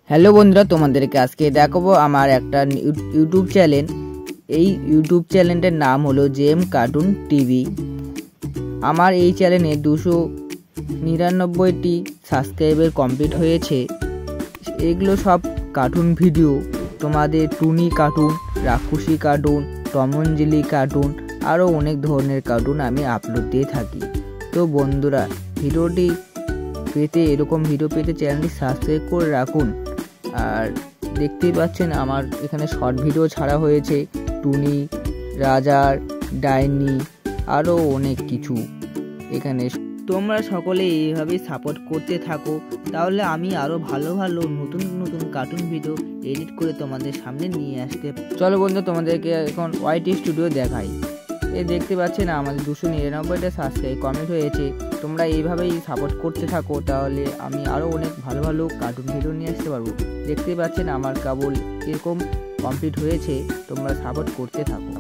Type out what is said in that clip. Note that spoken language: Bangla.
হ্যালো বন্ধুরা, তোমাদেরকে আজকে দেখাবো আমার একটা ইউটিউব চ্যানেল। এই ইউটিউব চ্যানেলটার নাম হলো জেম কার্টুন টিভি। আমার এই চ্যানেলে 299টি সাবস্ক্রাইবার কমপ্লিট হয়েছে। এগুলো সব কার্টুন ভিডিও, তোমাদের টুনি কার্টুন, রাক্ষসী cartoon, Tom and Jerry cartoon, আরও অনেক ধরনের কার্টুন আমি আপলোড দিয়ে থাকি। তো বন্ধুরা, এরকম ভিডিও পেতে চ্যানেলটি সাবস্ক্রাইব করে রাখুন। আর দেখতেই পাচ্ছেন আমার এখানে শর্ট ভিডিও ছাড়া হয়েছে, টুনি, রাজার, ডাইনি, আরও অনেক কিছু। এখানে তোমরা সকলে এইভাবেই সাপোর্ট করতে থাকো, তাহলে আমি আরও ভালো ভালো নতুন নতুন কার্টুন ভিডিও এডিট করে তোমাদের সামনে নিয়ে আসতে। চলো বন্ধু, তোমাদেরকে এখন ওয়াইটি স্টুডিও দেখাই। দেখতে পাচ্ছেন আমাদের 299টা সাবস্ক্রাইব কমপ্লিট হয়েছে। তোমরা এইভাবেই সাপোর্ট করতে থাকো, তাহলে আমি আরও অনেক ভালো ভালো কার্টুন ভিডিও নিয়ে আসতে পারবো। দেখতে পাচ্ছেন আমার কেবল এরকম কমপ্লিট হয়েছে, তোমরা সাপোর্ট করতে থাকো।